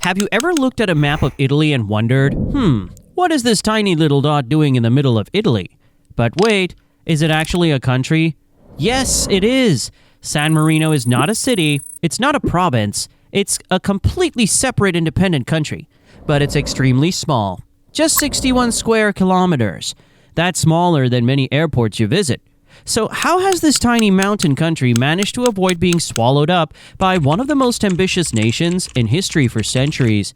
Have you ever looked at a map of Italy and wondered, what is this tiny little dot doing in the middle of Italy? But wait, is it actually a country? Yes, it is. San Marino is not a city, it's not a province, it's a completely separate independent country, but it's extremely small. Just 61 square kilometers. That's smaller than many airports you visit. So how has this tiny mountain country managed to avoid being swallowed up by one of the most ambitious nations in history for centuries?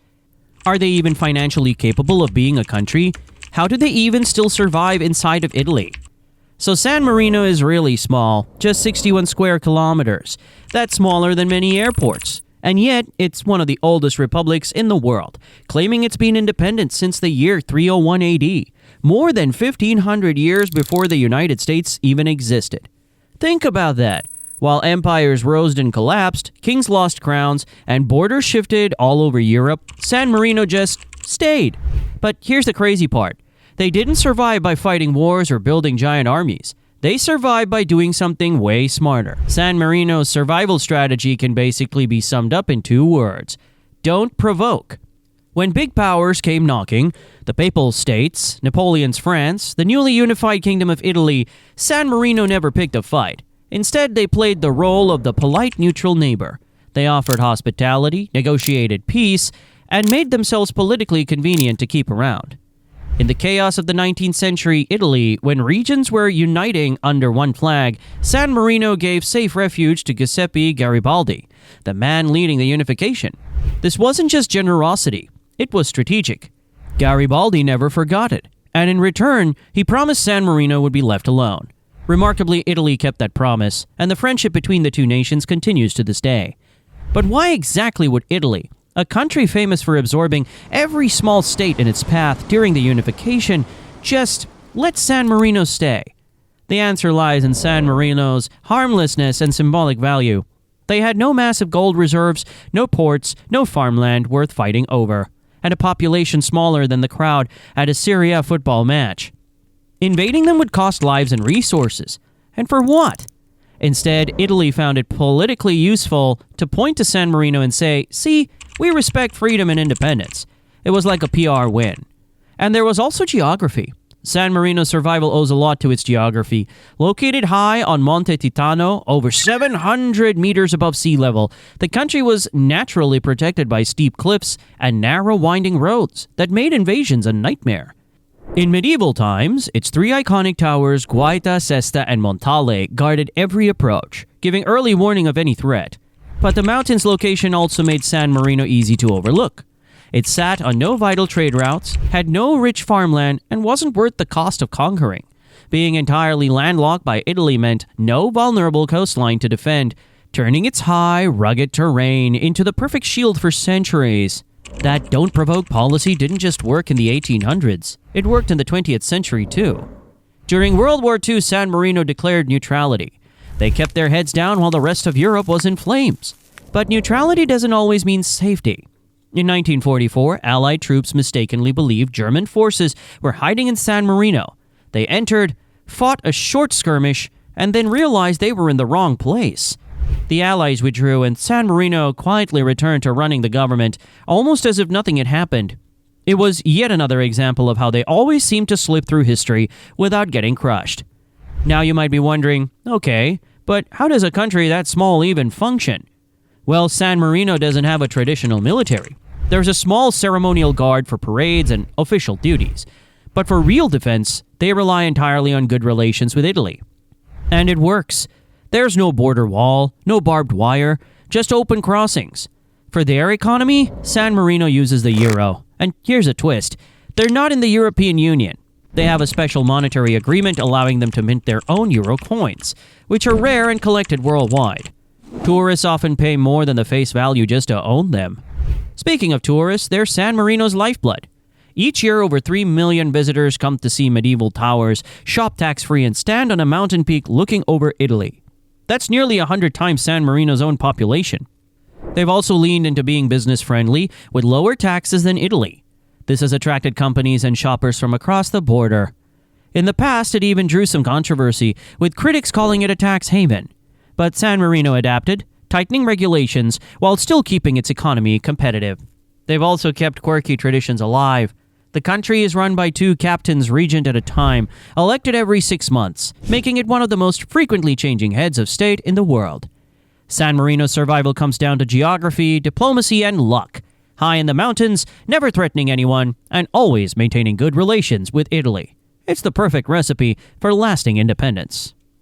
Are they even financially capable of being a country? How do they even still survive inside of Italy? So San Marino is really small, just 61 square kilometers. That's smaller than many airports. And yet, it's one of the oldest republics in the world, claiming it's been independent since the year 301 AD, more than 1,500 years before the United States even existed. Think about that. While empires rose and collapsed, kings lost crowns, and borders shifted all over Europe, San Marino just stayed. But here's the crazy part. They didn't survive by fighting wars or building giant armies. They survived by doing something way smarter. San Marino's survival strategy can basically be summed up in 2 words. Don't provoke. When big powers came knocking, the Papal States, Napoleon's France, the newly unified Kingdom of Italy, San Marino never picked a fight. Instead, they played the role of the polite neutral neighbor. They offered hospitality, negotiated peace, and made themselves politically convenient to keep around. In the chaos of the 19th century Italy, when regions were uniting under one flag, San Marino gave safe refuge to Giuseppe Garibaldi, the man leading the unification. This wasn't just generosity, it was strategic. Garibaldi never forgot it, and in return, he promised San Marino would be left alone. Remarkably, Italy kept that promise, and the friendship between the two nations continues to this day. But why exactly would Italy, a country famous for absorbing every small state in its path during the unification, just let San Marino stay? The answer lies in San Marino's harmlessness and symbolic value. They had no massive gold reserves, no ports, no farmland worth fighting over, and a population smaller than the crowd at a Serie A football match. Invading them would cost lives and resources. And for what? Instead, Italy found it politically useful to point to San Marino and say, see, we respect freedom and independence. It was like a PR win. And there was also geography. San Marino's survival owes a lot to its geography. Located high on Monte Titano, over 700 meters above sea level, the country was naturally protected by steep cliffs and narrow winding roads that made invasions a nightmare. In medieval times, its 3 iconic towers, Guaita, Sesta, and Montale, guarded every approach, giving early warning of any threat. But the mountain's location also made San Marino easy to overlook. It sat on no vital trade routes, had no rich farmland, and wasn't worth the cost of conquering. Being entirely landlocked by Italy meant no vulnerable coastline to defend, turning its high, rugged terrain into the perfect shield for centuries. That don't-provoke policy didn't just work in the 1800s. It worked in the 20th century, too. During World War II, San Marino declared neutrality. They kept their heads down while the rest of Europe was in flames. But neutrality doesn't always mean safety. In 1944, Allied troops mistakenly believed German forces were hiding in San Marino. They entered, fought a short skirmish, and then realized they were in the wrong place. The Allies withdrew, and San Marino quietly returned to running the government, almost as if nothing had happened. It was yet another example of how they always seem to slip through history without getting crushed. Now you might be wondering, okay, but how does a country that small even function? Well, San Marino doesn't have a traditional military. There's a small ceremonial guard for parades and official duties. But for real defense, they rely entirely on good relations with Italy. And it works. There's no border wall, no barbed wire, just open crossings. For their economy, San Marino uses the euro. And here's a twist. They're not in the European Union. They have a special monetary agreement allowing them to mint their own euro coins, which are rare and collected worldwide. Tourists often pay more than the face value just to own them. Speaking of tourists, they're San Marino's lifeblood. Each year, over 3 million visitors come to see medieval towers, shop tax-free, and stand on a mountain peak looking over Italy. That's nearly 100 times San Marino's own population. They've also leaned into being business-friendly with lower taxes than Italy. This has attracted companies and shoppers from across the border. In the past, it even drew some controversy, with critics calling it a tax haven. But San Marino adapted, tightening regulations while still keeping its economy competitive. they've also kept quirky traditions alive. The country is run by 2 captains regent at a time, elected every 6 months, making it one of the most frequently changing heads of state in the world. San Marino's survival comes down to geography, diplomacy, and luck. High in the mountains, never threatening anyone, and always maintaining good relations with Italy. It's the perfect recipe for lasting independence.